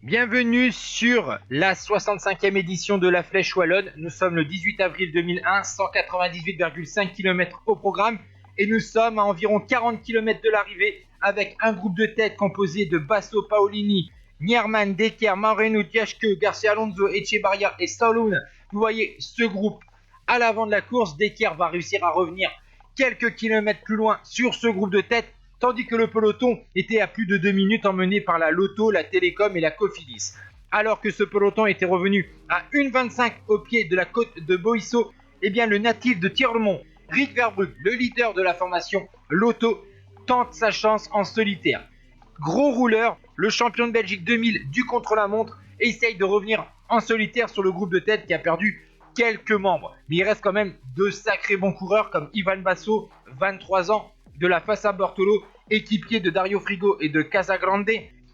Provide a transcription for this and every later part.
Bienvenue sur la 65e édition de la Flèche Wallonne. Nous sommes le 18 avril 2001, 198,5 km au programme et nous sommes à environ 40 km de l'arrivée avec un groupe de tête composé de Basso, Paolini, Nierman, Decker, Moreno, Diashke, Garcia Alonso, Echebarria et Saloun. Vous voyez ce groupe à l'avant de la course. Decker va réussir à revenir quelques kilomètres plus loin sur ce groupe de tête, tandis que le peloton était à plus de 2 minutes emmené par la Lotto, la Télécom et la Cofidis. Alors que ce peloton était revenu à 1,25 au pied de la côte de Boïsso, eh bien le natif de Tirlemont, Rick Verbrugge, le leader de la formation Lotto, tente sa chance en solitaire. Gros rouleur, le champion de Belgique 2000 du contre-la-montre essaye de revenir en solitaire sur le groupe de tête qui a perdu quelques membres. Mais il reste quand même de sacrés bons coureurs comme Ivan Basso, 23 ans, de la Fassa Bortolo, équipier de Dario Frigo et de Casagrande.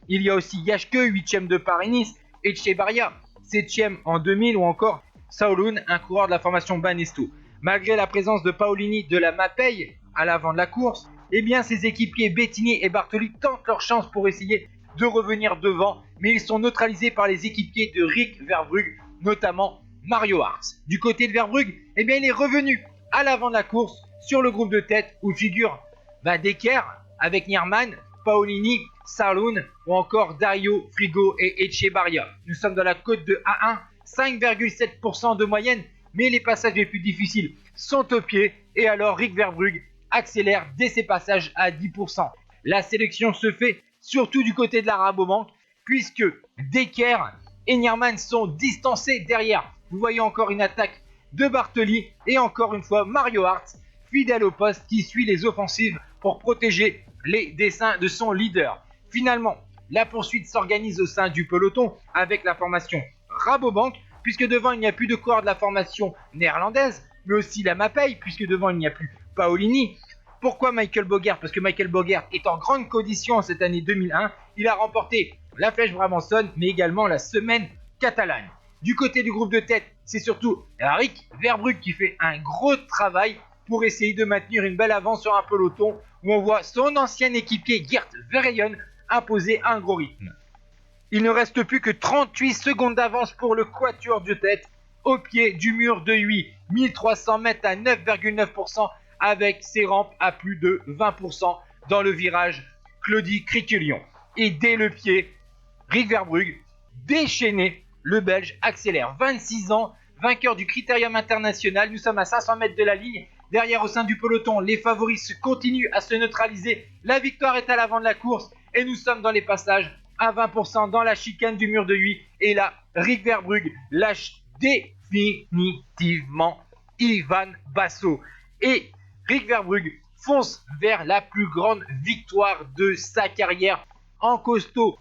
Il y a aussi Diashke, 8e de Paris-Nice, Echebarria, 7e en 2000 ou encore Saloun, un coureur de la formation Banesto. Malgré la présence de Paolini de la Mapei à l'avant de la course, eh bien ses équipiers Bettini et Bartoli tentent leur chance pour essayer de revenir devant, mais ils sont neutralisés par les équipiers de Rick Verbrugge, notamment Mario Hartz. Du côté de Verbrugge, eh bien il est revenu à l'avant de la course sur le groupe de tête où figure Decker avec Nierman, Paolini, Saloun ou encore Dario Frigo et Echebarria. Nous sommes dans la côte de A1, 5,7% de moyenne, mais les passages les plus difficiles sont au pied et alors Rick Verbrugge accélère dès ses passages à 10%. La sélection se fait surtout du côté de la Rabobank puisque Decker et Nierman sont distancés derrière. Vous voyez encore une attaque de Bartoli et encore une fois Mario Hartz, fidèle au poste qui suit les offensives pour protéger les dessins de son leader. Finalement, la poursuite s'organise au sein du peloton avec la formation Rabobank, puisque devant il n'y a plus de coureurs de la formation néerlandaise, mais aussi la Mapei, puisque devant il n'y a plus Paolini. Pourquoi Michael Bogert? Parce que Michael Bogert est en grande condition en cette année 2001. Il a remporté la Flèche Brabançonne, mais également la Semaine Catalane. Du côté du groupe de tête, c'est surtout Rick Verbrugge qui fait un gros travail pour essayer de maintenir une belle avance sur un peloton où on voit son ancien équipier Geert Verheyen imposer un gros rythme. Il ne reste plus que 38 secondes d'avance pour le quatuor de tête au pied du mur de 8, 1300 mètres à 9,9% avec ses rampes à plus de 20% dans le virage Claudie Criquelion. Et dès le pied, Rick Verbrugge, déchaîné, le Belge accélère. 26 ans, vainqueur du Critérium International, nous sommes à 500 mètres de la ligne. Derrière, au sein du peloton, les favoris continuent à se neutraliser. La victoire est à l'avant de la course et nous sommes dans les passages à 20% dans la chicane du mur de 8. Et là, Rick Verbrugge lâche définitivement Ivan Basso. Et Rick Verbrugge fonce vers la plus grande victoire de sa carrière en costaud.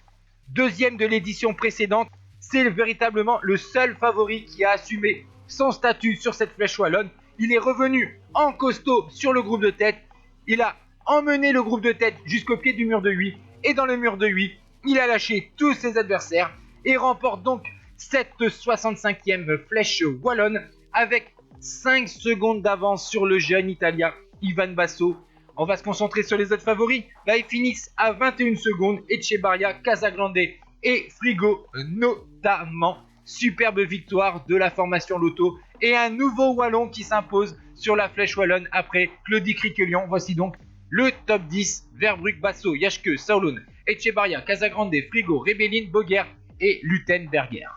Deuxième de l'édition précédente, c'est véritablement le seul favori qui a assumé son statut sur cette Flèche Wallonne. Il est revenu en costaud sur le groupe de tête. Il a emmené le groupe de tête jusqu'au pied du mur de 8. Et dans le mur de 8, il a lâché tous ses adversaires et remporte donc cette 65e Flèche Wallonne avec 5 secondes d'avance sur le jeune Italien Ivan Basso. On va se concentrer sur les autres favoris. Là, ils finissent à 21 secondes. Echebarria, Casagrande et Frigo notamment. Superbe victoire de la formation Lotto et un nouveau Wallon qui s'impose sur la Flèche Wallonne après Claudie Criquelion. Voici donc le top 10. Verbrugge, Basso, Diashke, Saloun, Echebarria, Casagrande, Frigo, Rebellin, Bogert et Luttenberger.